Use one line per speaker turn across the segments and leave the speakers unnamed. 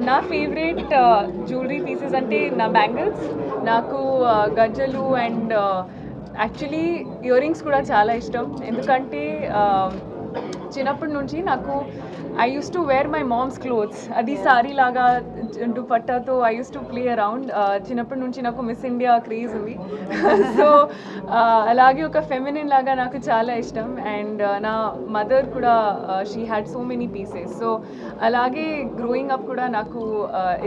నా favourite jewellery pieces అంటే నా బ్యాంగిల్స్, నాకు గజ్జలు అండ్ యాక్చువల్లీ ఇయర్ రింగ్స్ కూడా చాలా ఇష్టం. ఎందుకంటే చిన్నప్పటి నుంచి నాకు I use to wear my mom's clothes, అది సారీ లాగా దుపట్టాతో I use to play around. చిన్నప్పటి నుంచి నాకు మిస్ ఇండియా క్రేజ్ ఉంది. సో అలాగే ఒక ఫెమినిన్ లాగా నాకు చాలా ఇష్టం. అండ్ నా మదర్ కూడా she had so many pieces. So అలాగే గ్రోయింగ్ అప్ కూడా నాకు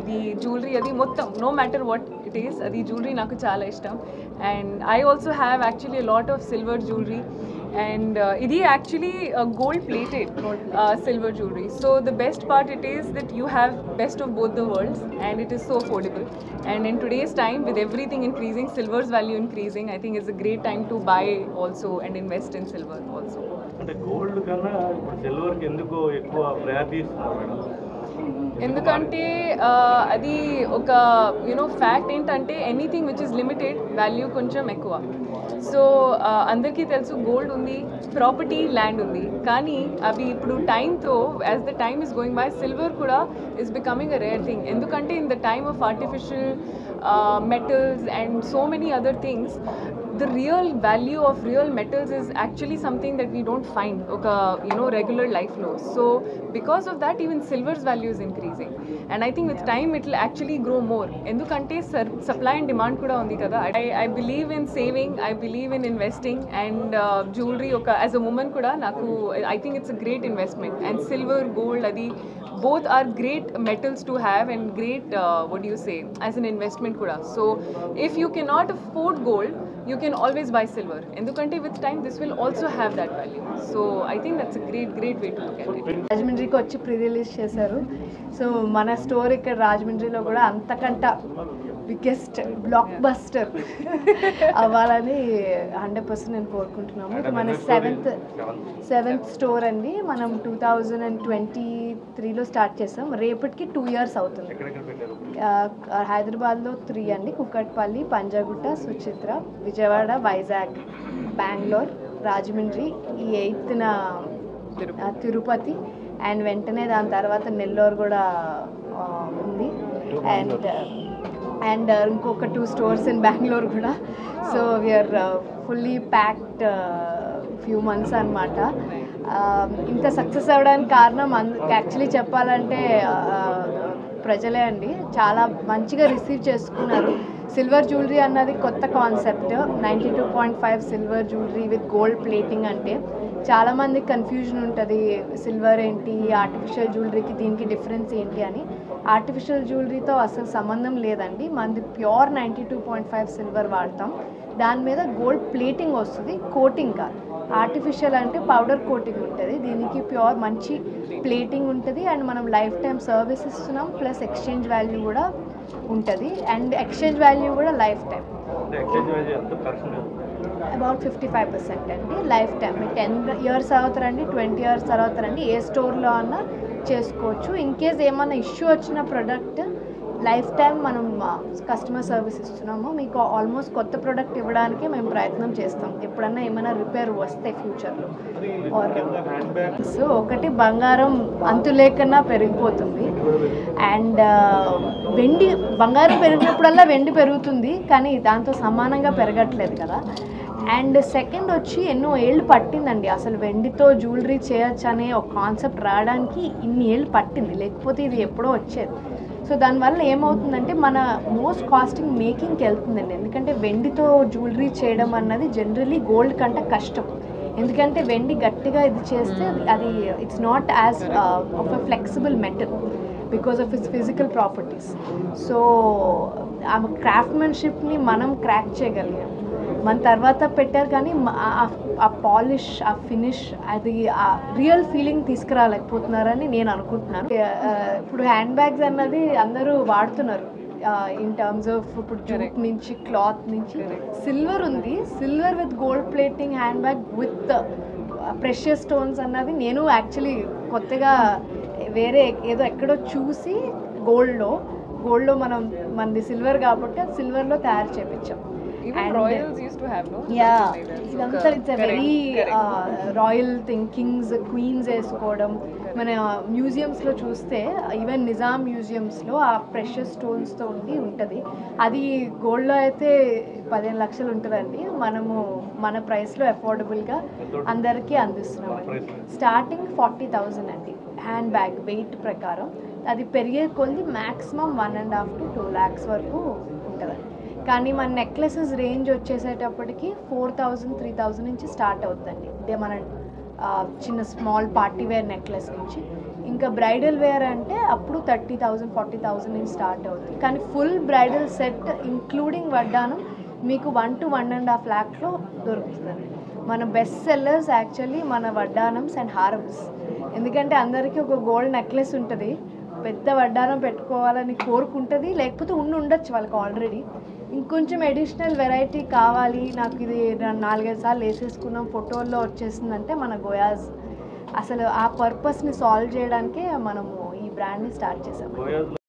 ఇది జ్యువెలరీ అది మొత్తం no matter what it is, అది జ్యువెలరీ నాకు చాలా ఇష్టం. And I also have actually lot of silver jewellery. And ఇది actually gold plated silver jewelry. So the best part it is that you have best of both the worlds, and it is so affordable. And in today's time, with everything increasing, silver's value increasing, I think it's a great time to buy also and invest in silver also.
అంటే gold కన్నా ఇప్పుడు సిల్వర్కి ఎందుకు ఎక్కువ priority ఇస్తున్నారు madam?
ఎందుకంటే అది ఒక fact ఏంటంటే anything which is limited value కొంచెం ఎక్కువ. సో అందరికీ తెలుసు గోల్డ్ ఉంది, ప్రాపర్టీ, ల్యాండ్ ఉంది, కానీ అవి ఇప్పుడు టైంతో as the time is going by silver కూడా is becoming a rare thing. ఎందుకంటే in the time of artificial metals and so many other things, the real value of real metals is actually something that we don't find oka regular life lo. So because of that even silver's value is increasing, and I think with time it will actually grow more. Endukante supply and demand kuda undi kada. I believe in saving, I believe in investing, and jewelry oka as a woman kuda naku I think it's a great investment. And silver, gold, adi both are great metals to have and great what do you say, as an investment kuda. So if you cannot afford gold, you can always buy silver. Endukante with time this will also have that value. So I think that's a great way to look at it.
రాజమండ్రికి వచ్చి pre release చేశారు. So మన store ఇక్కడ రాజమండ్రిలో కూడా అంతకంట biggest block buster అవ్వాలని 100% నేను కోరుకుంటున్నాము. ఇది మన సెవెంత్ స్టోర్ అండి. మనం 2023లో స్టార్ట్ చేసాం. రేపటికి 2 years అవుతుంది. హైదరాబాద్లో 3 అండి, కుక్కట్పల్లి, పంజాగుట్ట, సుచిత్ర, విజయవాడ, వైజాగ్, బెంగళూరు, రాజమండ్రి, ఈ 8న తిరుపతి, అండ్ వెంటనే దాని తర్వాత నెల్లూరు కూడా ఉంది. అండ్ ఇంకొక 2 stores ఇన్ బెంగళూరు కూడా. So we're fully packed few months అనమాట. ఇంత సక్సెస్ అవ్వడానికి కారణం యాక్చువల్లీ చెప్పాలంటే ప్రజలే అండి. చాలా మంచిగా రిసీవ్ చేసుకున్నారు. సిల్వర్ జ్యువెలరీ అన్నది కొత్త concept. 92.5 silver jewellery with gold plating అంటే చాలామందికి కన్ఫ్యూజన్ ఉంటుంది. సిల్వర్ ఏంటి, ఆర్టిఫిషియల్ జ్యువెలరీకి దీనికి డిఫరెన్స్ ఏంటి అని. ఆర్టిఫిషియల్ జ్యువెలరీతో అసలు సంబంధం లేదండి. మనది ప్యూర్ 92.5 సిల్వర్ వాడతాం. దాని మీద గోల్డ్ ప్లేటింగ్ వస్తుంది, కోటింగ్ కాదు. ఆర్టిఫిషియల్ అంటే పౌడర్ కోటింగ్ ఉంటుంది, దీనికి ప్యూర్ మంచి ప్లేటింగ్ ఉంటుంది. అండ్ మనం లైఫ్ టైం సర్వీస్ ఇస్తున్నాం, ప్లస్ ఎక్స్చేంజ్ వాల్యూ కూడా ఉంటుంది. అండ్ ఎక్స్చేంజ్ వాల్యూ కూడా లైఫ్ టైం అబౌట్ 55% అండి. లైఫ్ టైం 10 years అవుతారండి, 20 years అవుతారండి. ఏ స్టోర్లో అన్నా చేసుకోవచ్చు. ఇన్ కేస్ ఏమైనా ఇష్యూ వచ్చిన ప్రోడక్ట్ లైఫ్ టైం మనం కస్టమర్ సర్వీస్ ఇస్తున్నాము. మీకు ఆల్మోస్ట్ కొత్త ప్రోడక్ట్ ఇవ్వడానికి మేము ప్రయత్నం చేస్తాం ఎప్పుడన్నా ఏమైనా రిపేర్ వస్తే ఫ్యూచర్లో. సో ఒకటి బంగారం అంతులేకన్నా పెరిగిపోతుంది. అండ్ బంగారం పెరిగినప్పుడల్లా వెండి పెరుగుతుంది, కానీ దాంతో సమానంగా పెరగట్లేదు కదా. అండ్ సెకండ్ వచ్చి ఎన్నో ఏళ్ళు పట్టిందండి అసలు వెండితో జ్యువెలరీ చేయొచ్చు అనే ఒక కాన్సెప్ట్ రావడానికి. ఇన్ని ఏళ్ళు పట్టింది, లేకపోతే ఇది ఎప్పుడో వచ్చేది. సో దానివల్ల ఏమవుతుందంటే మన మోస్ట్ కాస్టింగ్ మేకింగ్కి వెళ్తుందండి. ఎందుకంటే వెండితో జ్యువెలరీ చేయడం అన్నది జనరలీ గోల్డ్ కంటే కష్టం. ఎందుకంటే వెండి గట్టిగా ఇది చేస్తే అది it's not as of a flexible metal because of it's physical properties. So ఆ క్రాఫ్ట్మెన్షిప్ని మనం క్రాక్ చేయగలిగాం. మన తర్వాత పెట్టారు, కానీ ఆ పాలిష్, ఆ ఫినిష్, అది ఆ రియల్ ఫీలింగ్ తీసుకురాలేకపోతున్నారని నేను అనుకుంటున్నాను. ఇప్పుడు హ్యాండ్ బ్యాగ్స్ అన్నది అందరూ వాడుతున్నారు ఇన్ టర్మ్స్ ఆఫ్ ఇప్పుడు జూట్ నుంచి, క్లాత్ నుంచి. సిల్వర్ ఉంది, silver with gold plating hand bag with precious stones అన్నది నేను యాక్చువల్లీ కొత్తగా వేరే ఏదో ఎక్కడో చూసి గోల్డ్లో మనది సిల్వర్ కాబట్టి సిల్వర్లో తయారు చేయించాం.
Even
And
royals used to have, no?
Yeah
Something like that. So,
ఇదంతా it's
correct,
very
correct.
Royal thing. Kings queens వేసుకోవడం మన మ్యూజియంస్లో చూస్తే ఈవెన్ నిజాం మ్యూజియంస్లో ఆ ప్రెషర్ స్టోన్స్తో ఉంటుంది. అది గోల్డ్లో అయితే 15 లక్షలు ఉంటుందండి. మనము మన ప్రైస్లో అఫోర్డబుల్గా అందరికీ అందిస్తున్నామండి. స్టార్టింగ్ 40,000 అండి హ్యాండ్ బ్యాగ్ వెయిట్ ప్రకారం. అది పెరిగే కొద్ది మ్యాక్సిమం 1.5 to 2 lakhs వరకు ఉంటుందండి. కానీ మన నెక్లెసెస్ రేంజ్ వచ్చేసేటప్పటికి 4,000 3,000 నుంచి స్టార్ట్ అవుతుందండి. అంటే మన చిన్న స్మాల్ పార్టీ వేర్ నెక్లెస్ నుంచి. ఇంకా బ్రైడల్ వేర్ అంటే అప్పుడు 30,000 40,000 నుంచి స్టార్ట్ అవుతుంది. కానీ ఫుల్ బ్రైడల్ సెట్ ఇంక్లూడింగ్ వడ్డానం మీకు 1 to 1.5 lakhలో దొరుకుతుందండి. మన బెస్ట్ సెల్లర్స్ యాక్చువల్లీ మన వడ్డానమ్స్ అండ్ హారమ్స్. ఎందుకంటే అందరికీ ఒక గోల్డ్ నెక్లెస్ ఉంటుంది, పెద్ద వడ్డానం పెట్టుకోవాలని కోరుకుంటుంది, లేకపోతే ఉండొచ్చు వాళ్ళకి ఆల్రెడీ. ఇంకొంచెం అడిషనల్ వెరైటీ కావాలి నాకు, ఇది 4-5 సార్లు వేసేసుకున్నాం ఫోటోల్లో వచ్చేసిందంటే మన గోయాజ్ అసలు ఆ పర్పస్ని సాల్వ్ చేయడానికే మనము ఈ బ్రాండ్ని స్టార్ట్ చేసాము.